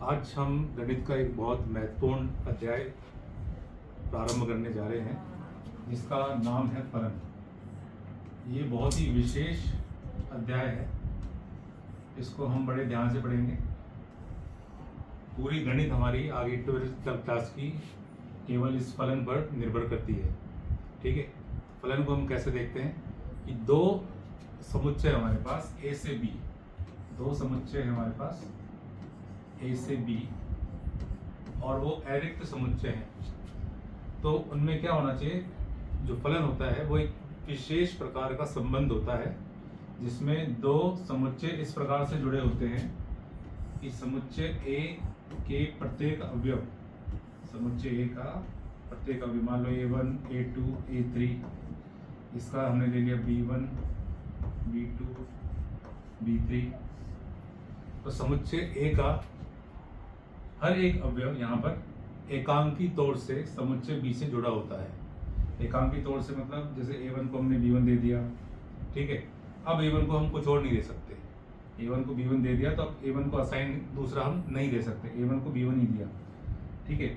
आज हम गणित का एक बहुत महत्वपूर्ण अध्याय प्रारंभ करने जा रहे हैं जिसका नाम है फलन। ये बहुत ही विशेष अध्याय है, इसको हम बड़े ध्यान से पढ़ेंगे। पूरी गणित हमारी आगे 12th क्लास की केवल इस फलन पर निर्भर करती है। ठीक है, फलन को हम कैसे देखते हैं कि दो समुच्चय हमारे पास ए से बी, दो समुच्चय है हमारे पास ए से बी और वो अरिक्त समुच्चय हैं, तो उनमें क्या होना चाहिए, जो फलन होता है वो एक विशेष प्रकार का संबंध होता है जिसमें दो समुच्चय इस प्रकार से जुड़े होते हैं कि समुच्चय ए के प्रत्येक अवयव, समुच्चय ए का प्रत्येक अवयव, मान लो A1 A2 A3, इसका हमने ले लिया B1 B2 B3, तो समुच्चय ए का हर एक अवयव यहाँ पर एकांकी तौर से समुच्चय बी से जुड़ा होता है। एकांकी तौर से मतलब जैसे A1 को हमने B1 दे दिया, ठीक है, अब A1 को हम कुछ और नहीं दे सकते। A1 को B1 दे दिया तो अब A1 को असाइन दूसरा हम नहीं दे सकते, A1 को B1 ही दिया, ठीक है।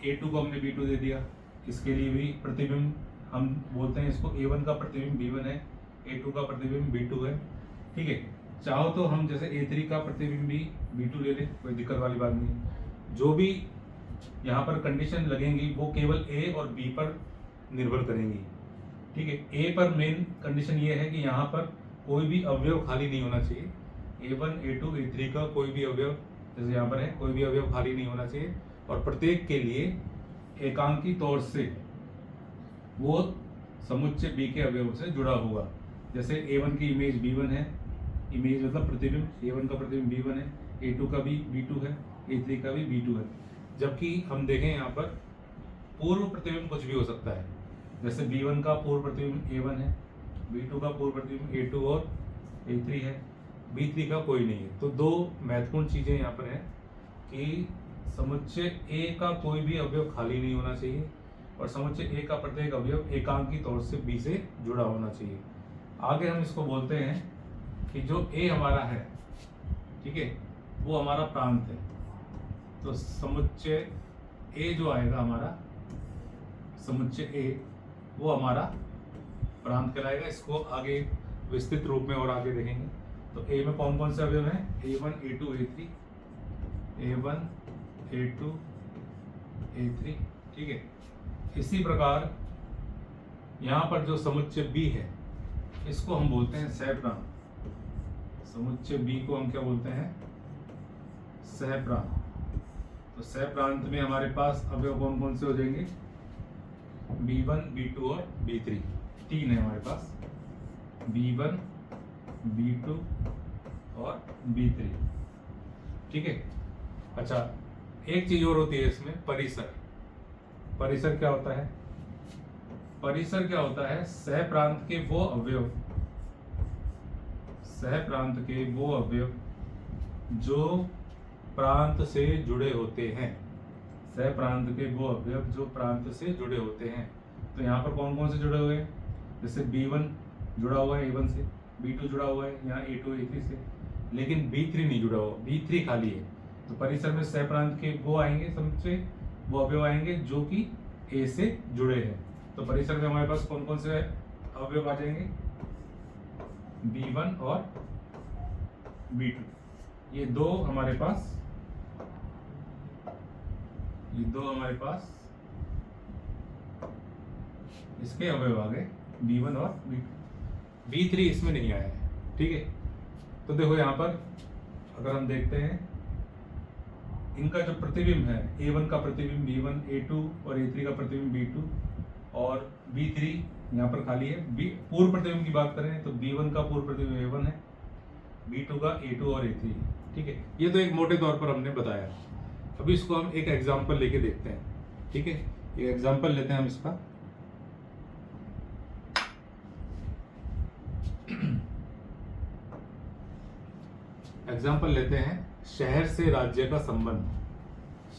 A2 को हमने B2 दे दिया, इसके लिए भी प्रतिबिंब हम बोलते हैं इसको, A1 का प्रतिबिंब B1 है, A2 का प्रतिबिंब B2 है, ठीक है। चाहो तो हम जैसे A3 का प्रतिबिंब भी B2 ले लें, कोई दिक्कत वाली बात नहीं। जो भी यहाँ पर कंडीशन लगेंगी वो केवल A और B पर निर्भर करेंगी, ठीक है। A पर मेन कंडीशन ये है कि यहाँ पर कोई भी अवयव खाली नहीं होना चाहिए। A1 A2 A3 का कोई भी अवयव, जैसे यहाँ पर है, कोई भी अवयव खाली नहीं होना चाहिए और प्रत्येक के लिए एकांकी तौर से वो समुच्चय B के अवयव से जुड़ा होगा। जैसे A1 की इमेज B1 है, इमेज मतलब प्रतिबिंब, A1 का प्रतिबिंब B1 है, A2 का भी B2 है, A3 का भी B2 है। जबकि हम देखें यहाँ पर पूर्व प्रतिबिंब कुछ भी हो सकता है, जैसे B1 का पूर्व प्रतिबिंब A1 है, B2 का पूर्व प्रतिबिंब A2 और A3 है, B3 का कोई नहीं है। तो दो महत्वपूर्ण चीज़ें यहाँ पर हैं कि समुच्चय A का कोई भी अवयव खाली नहीं होना चाहिए और समुच्चय A का प्रत्येक अवयव एकांकी तौर से B से जुड़ा होना चाहिए। आगे हम इसको बोलते हैं कि जो A हमारा है, ठीक है, वो हमारा प्रांत है। तो समुच्चय A जो आएगा हमारा, समुच्चय A वो हमारा प्रांत कहलाएगा। इसको आगे विस्तृत रूप में और आगे देखेंगे। तो A में कौन कौन से अवयव हैं, A1 A2 A3, A1 A2 A3, ठीक है। इसी प्रकार यहाँ पर जो समुच्चय B है इसको हम बोलते हैं सहप्रांत। समुच्चय B को हम क्या बोलते हैं, सहप्रांत। तो सहप्रांत में हमारे पास अवयव कौन कौन से हो जाएंगे, B1 B2 और B3, तीन है हमारे पास, B1 B2 और B3, ठीक है। अच्छा, एक चीज और होती है इसमें, परिसर। परिसर क्या होता है, परिसर क्या होता है, सहप्रांत के वो अवयव, सहप्रांत के वो अवयव जो प्रांत से जुड़े होते हैं, सहप्रांत के वो अवयव जो प्रांत से जुड़े होते हैं। तो यहाँ पर कौन कौन से जुड़े हुए हैं, जैसे B1 जुड़ा हुआ है A1 से, B2 जुड़ा हुआ है यहाँ A2 A3 से, लेकिन B3 नहीं जुड़ा हुआ, B3 खाली है। तो परिसर में सहप्रांत के वो आएंगे, समुच्चय वो अवयव आएंगे जो कि A से जुड़े हैं। तो परिसर में हमारे पास कौन कौन से अवयव आ जाएंगे, B1 और B2, ये दो हमारे पास, ये दो हमारे पास इसके अवयव आ गए, B1 और B2। B3 इसमें नहीं आया है, ठीक है। तो देखो यहाँ पर अगर हम देखते हैं इनका जो प्रतिबिंब है, A1 का प्रतिबिंब B1, A2 और A3 का प्रतिबिंब B2 और B3 यहाँ पर खाली है। पूर्व प्रतिबिंब की बात करें तो B1 का पूर्व प्रतिबिंब A1 है, B2 का A2 और A3, ठीक है। ये तो एक मोटे तौर पर हमने बताया। अभी इसको हम एक एग्जाम्पल लेके देखते हैं, ठीक है। एक एग्जाम्पल लेते हैं हम इसका। एग्जाम्पल लेते हैं शहर से राज्य का संबंध।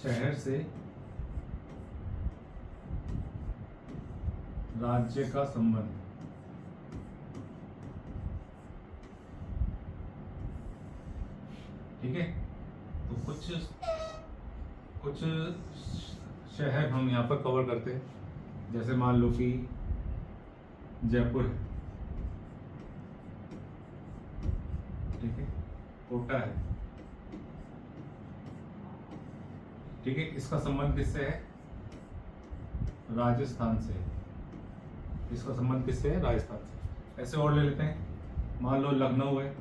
शहर से राज्य का संबंध, ठीक है। तो कुछ शहर हम यहाँ पर कवर करते हैं, जैसे मान लो कि जयपुर है, ठीक है, कोटा है, ठीक है, इसका संबंध किससे है? राजस्थान से। इसका संबंध किससे है? राजस्थान से। ऐसे और ले लेते हैं, मान लो लखनऊ है,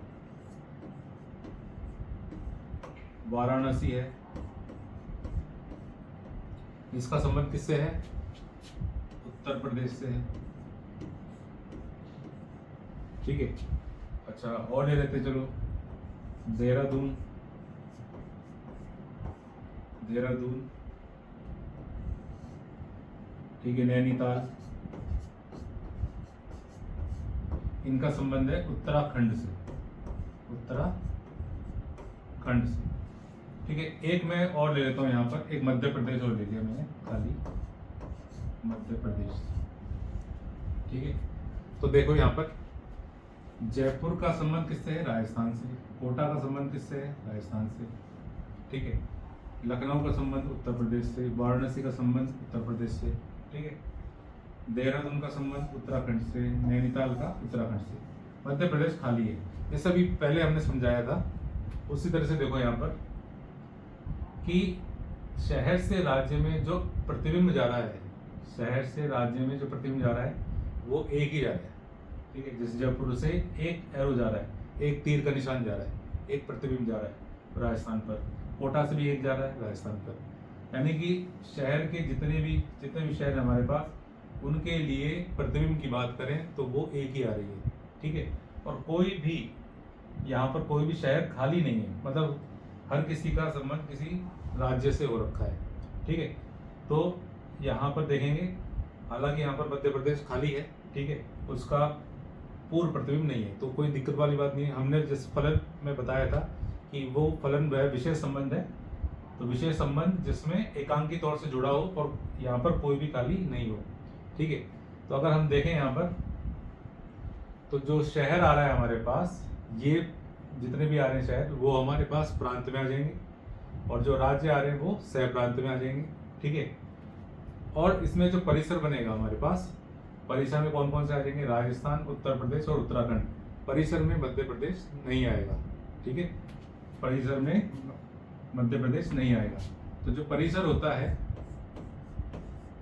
वाराणसी है, इसका संबंध किससे है? उत्तर प्रदेश से है, ठीक है। अच्छा और ले लेते चलो, देहरादून, ठीक है, नैनीताल, इनका संबंध है उत्तराखंड से, ठीक है। एक मैं और ले लेता हूँ यहाँ पर, एक मध्य प्रदेश और ले लिया मैंने, खाली मध्य प्रदेश, ठीक है। तो देखो यहाँ पर जयपुर का संबंध किससे है? राजस्थान से। कोटा का संबंध किससे है? राजस्थान से, ठीक है। लखनऊ का संबंध उत्तर प्रदेश से, वाराणसी का संबंध उत्तर प्रदेश से, ठीक है। देहरादून का संबंध उत्तराखंड से, नैनीताल का उत्तराखंड से, मध्य प्रदेश खाली है। ये सभी पहले हमने समझाया था। उसी तरह से देखो यहाँ पर कि शहर से राज्य में जो प्रतिबिंब जा रहा है, शहर से राज्य में जो प्रतिबिंब जा रहा है वो एक ही जा रहा है, ठीक है। जैसे जयपुर से एक एरो जा रहा है, एक तीर का निशान जा रहा है, एक प्रतिबिंब जा रहा है राजस्थान पर। कोटा से भी एक जा रहा है राजस्थान पर। यानी कि शहर के जितने भी शहर हमारे पास, उनके लिए प्रतिबिंब की बात करें तो वो एक ही आ रही है, ठीक है। और कोई भी यहाँ पर कोई भी शहर खाली नहीं है, मतलब हर किसी का संबंध किसी राज्य से हो रखा है, ठीक है। तो यहाँ पर देखेंगे, हालांकि यहाँ पर मध्य प्रदेश खाली है, ठीक है, उसका पूर्व प्रतिबिंब नहीं है, तो कोई दिक्कत वाली बात नहीं है। हमने जिस फलन में बताया था कि वो फलन वह विशेष संबंध है, तो विशेष संबंध जिसमें एकांकी तौर से जुड़ा हो और यहाँ पर कोई भी खाली नहीं हो, ठीक है। तो अगर हम देखें यहाँ पर, तो जो शहर आ रहा है हमारे पास, ये जितने भी आ रहे हैं शहर, वो हमारे पास प्रांत में आ जाएंगे, और जो राज्य आ रहे हैं वो सह प्रांत में आ जाएंगे, ठीक है। और इसमें जो परिसर बनेगा हमारे पास, परिसर में कौन कौन से आ जाएंगे? राजस्थान, उत्तर प्रदेश और उत्तराखंड। परिसर में मध्य प्रदेश नहीं आएगा, ठीक है, परिसर में मध्य प्रदेश नहीं आएगा। तो जो परिसर होता है,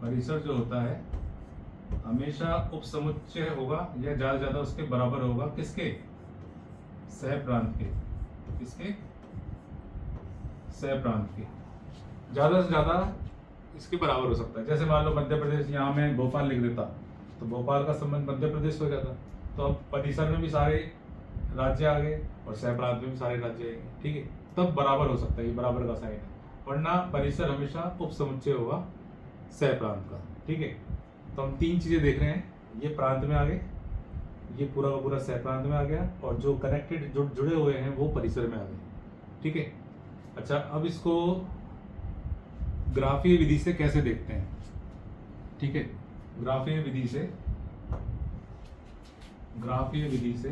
परिसर जो होता है हमेशा उपसमुच्चय होगा या ज्यादा ज्यादा उसके बराबर होगा, किसके? सह प्रांत के। किसके? सह प्रांत के। ज्यादा से ज्यादा इसके बराबर हो सकता है। जैसे मान लो मध्य प्रदेश, यहाँ मैं भोपाल लिख देता तो भोपाल का संबंध मध्य प्रदेश हो जाता, तो अब परिसर में भी सारे राज्य आ गए और सह प्रांत में भी सारे राज्य आएंगे, ठीक है, तब बराबर हो सकता है, ये बराबर का साइन है। वरना परिसर हमेशा उपसमुच्चय होगा सह प्रांत का, ठीक है। तो हम तीन चीजें देख रहे हैं, ये प्रांत में आ गए, ये पूरा का पूरा सह प्रांत में आ गया, और जो कनेक्टेड जो जुड़े हुए हैं वो परिसर में आ गए, ठीक है। अच्छा, अब इसको ग्राफीय विधि से कैसे देखते हैं, ठीक है। ग्राफीय विधि से ग्राफीय विधि से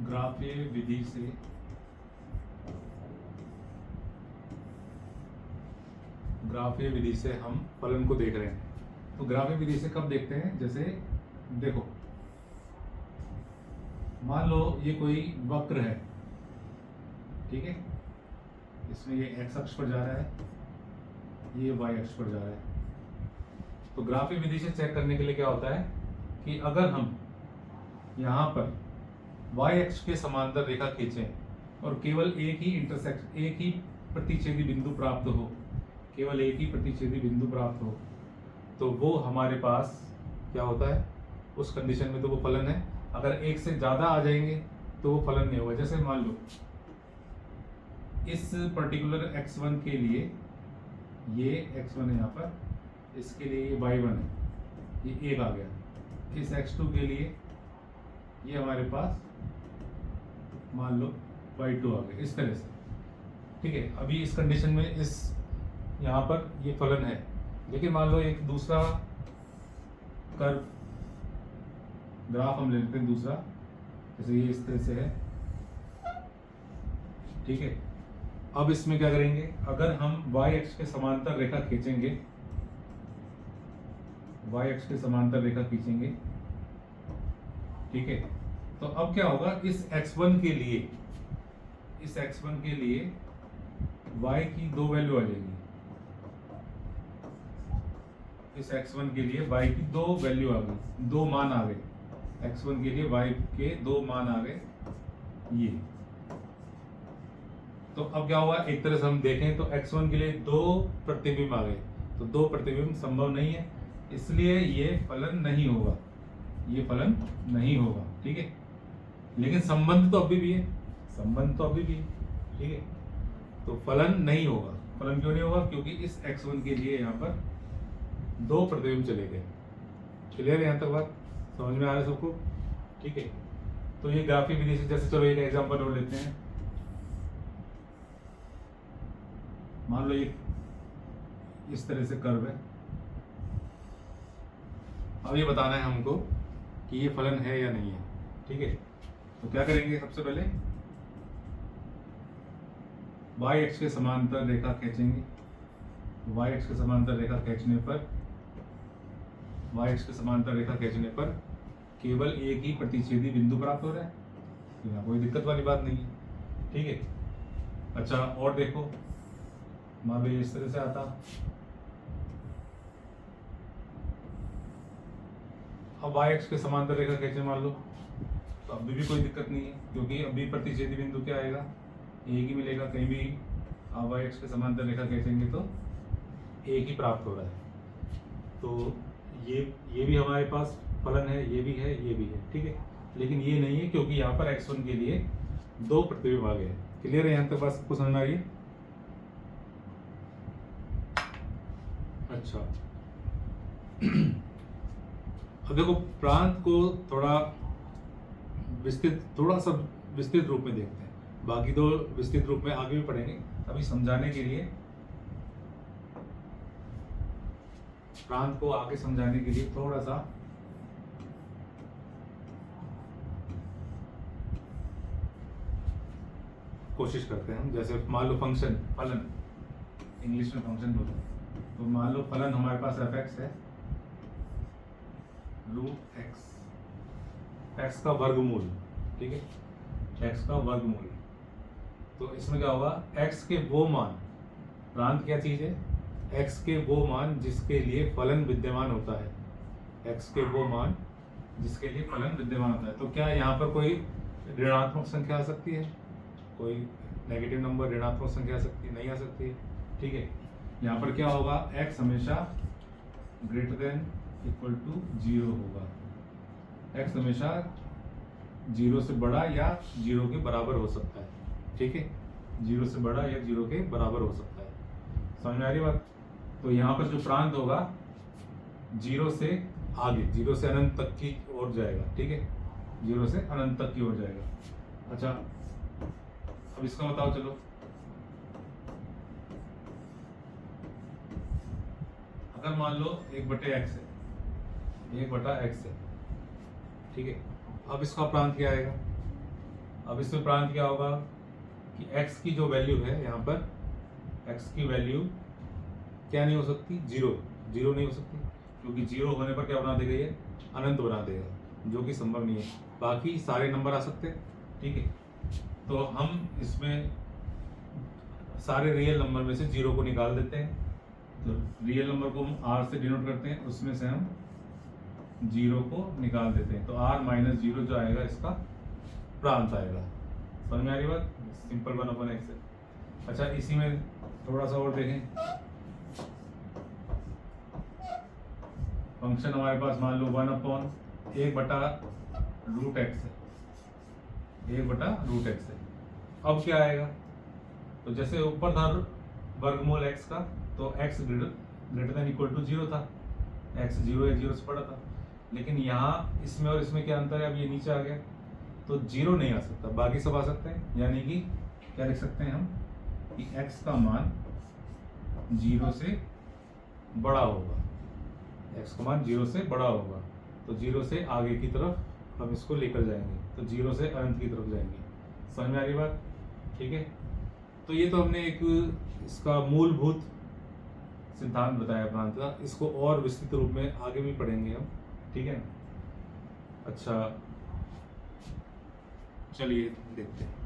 ग्राफीय विधि से हम फलन को देख रहे हैं। तो ग्राफीय विधि से कब देखते हैं? जैसे देखो, मान लो ये कोई वक्र है, ठीक है, इसमें ये x अक्ष पर जा रहा है, ये y अक्ष पर जा रहा है। तो ग्राफीय विधि से चेक करने के लिए क्या होता है कि अगर हम यहाँ पर y अक्ष के समांतर रेखा खींचें और केवल एक ही प्रतिच्छेदी बिंदु प्राप्त हो, केवल एक ही प्रतिच्छेदी बिंदु प्राप्त हो, तो वो हमारे पास क्या होता है? उस कंडीशन में तो वो फलन है। अगर एक से ज्यादा आ जाएंगे तो वो फलन नहीं होगा। जैसे मान लो इस पर्टिकुलर x1 के लिए ये x1 है यहाँ पर, इसके लिए ये y1 है, ये एक आ गया। इस x2 के लिए ये हमारे पास मान लो y2 आ गया, इस तरह से, ठीक है। अभी इस कंडीशन में इस यहाँ पर ये फलन है, लेकिन मान लो एक दूसरा कर्व ग्राफ हम ले लेते हैं दूसरा, जैसे ये इस तरह से है, ठीक है। अब इसमें क्या करेंगे, अगर हम y अक्ष के समांतर रेखा खींचेंगे, y अक्ष के समांतर रेखा खींचेंगे, ठीक है, तो अब क्या होगा, इस x1 के लिए, इस x1 के लिए y की दो वैल्यू आ जाएगी, इस x1 के लिए y की दो वैल्यू आ गई, दो मान आ गए, x1 के लिए y के दो मान आ गए ये। तो अब क्या हुआ, एक तरह से हम देखें तो x1 के लिए दो प्रतिबिंब आ गए, तो दो प्रतिबिंब संभव नहीं है, इसलिए ये फलन नहीं होगा, ये फलन नहीं होगा, ठीक है। लेकिन संबंध तो अभी भी है, संबंध तो अभी भी है, ठीक है। तो फलन नहीं होगा, फलन क्यों नहीं होगा, क्योंकि इस x1 के लिए यहाँ पर दो प्रतिबिंब चले गए। क्लियर है यहाँ तक बात, समझ में आ रहा है सबको, ठीक है। तो ये ग्राफिक विधि से, जैसे चलो एक एग्जांपल और लेते हैं, मान लो ये इस तरह से कर्व है, अब ये बताना है हमको कि ये फलन है या नहीं है, ठीक है। तो क्या करेंगे, सबसे पहले y अक्ष के समांतर रेखा खींचेंगे, y अक्ष के समांतर रेखा खींचने पर, y अक्ष के समांतर रेखा खींचने पर केवल एक ही प्रतिच्छेदी बिंदु प्राप्त हो रहा है, तो यहाँ कोई दिक्कत वाली बात नहीं है, ठीक है। अच्छा और देखो, मान लो ये इस तरह से आता, अब y अक्ष के समांतर रेखा खींचे मान लो, तो अभी भी कोई दिक्कत नहीं है, क्योंकि अभी प्रतिच्छेदी बिंदु क्या आएगा, एक ही मिलेगा, कहीं भी आप y अक्ष के समांतर रेखा खींचेंगे तो एक ही प्राप्त हो रहा है। तो ये भी हमारे पास फलन है, ये भी है, ये भी है, ठीक है। लेकिन ये नहीं है, क्योंकि यहाँ पर x1 के लिए दो प्रतिबिंब आ गए। क्लियर है यहाँ तक बात, सबको समझ आ रही है? अच्छा अब देखो प्रांत को थोड़ा सा विस्तृत रूप में देखते हैं, बाकी दो विस्तृत रूप में आगे भी पढ़ेंगे, अभी समझाने के लिए, प्रांत को आगे समझाने के लिए थोड़ा सा कोशिश करते हैं हम। जैसे मान लो फंक्शन, फलन इंग्लिश में फंक्शन बोलते हैं, तो मान लो फलन हमारे पास एफ एक्स है, रूट एक्स, एक्स का वर्गमूल, ठीक है, एक्स का वर्गमूल। तो इसमें क्या होगा, एक्स के वो मान, प्रांत क्या चीज है, एक्स के वो मान जिसके लिए फलन विद्यमान होता है, एक्स के वो मान जिसके लिए फलन विद्यमान होता है। तो क्या यहाँ पर कोई ऋणात्मक संख्या आ सकती है, कोई नेगेटिव नंबर ऋणात्मक संख्या आ सकती है, नहीं आ सकती है, ठीक है। यहाँ पर क्या होगा, x हमेशा ग्रेटर देन इक्वल टू 0 होगा, x हमेशा 0 से बड़ा या 0 के बराबर हो सकता है, ठीक है, 0 से बड़ा या 0 के बराबर हो सकता है। समझ में आ रही बात? तो यहाँ पर जो प्रांत होगा 0 से आगे, 0 से अनंत तक की ओर जाएगा, ठीक है, 0 से अनंत तक की ओर जाएगा। अच्छा अब इसका बताओ, चलो अगर मान लो 1/x है, 1/x है, ठीक है। अब इसका प्रांत क्या आएगा, अब इसमें प्रांत क्या होगा कि x की जो वैल्यू है, यहाँ पर x की वैल्यू क्या नहीं हो सकती, 0 नहीं हो सकती, क्योंकि 0 होने पर क्या बना देगा, ये अनंत बना देगा, जो कि संभव नहीं है। बाकी सारे नंबर आ सकते हैं, ठीक है। तो हम इसमें सारे रियल नंबर में से 0 को निकाल देते हैं, तो रियल नंबर को हम r से डिनोट करते हैं, उसमें से हम 0 को निकाल देते हैं, तो r - 0 जो आएगा इसका प्रांत आएगा। समझ में आ रही बात, सिंपल 1/x है। अच्छा इसी में थोड़ा सा और देखें, फंक्शन हमारे पास मान लो 1/√x है, 1/√x है। अब क्या आएगा, तो जैसे ऊपर था वर्गमूल x का, तो x greater than equal to 0 था, x 0 या 0 से बड़ा था, लेकिन यहाँ इसमें और इसमें क्या अंतर है, अब ये नीचे आ गया, तो 0 नहीं आ सकता, बाकी सब आ सकते हैं। यानी कि क्या लिख सकते हैं हम कि x का मान 0 से बड़ा होगा, x का मान 0 से बड़ा होगा, तो 0 से आगे की तरफ हम इसको लेकर जाएंगे, तो 0 से अनंत की तरफ जाएंगे। समझ में आ रही बात? ठीक है, तो ये तो हमने एक इसका मूलभूत सिद्धांत बताया वेदांत का। इसको और विस्तृत रूप में आगे भी पढ़ेंगे हम, ठीक है ना। अच्छा, चलिए देखते हैं।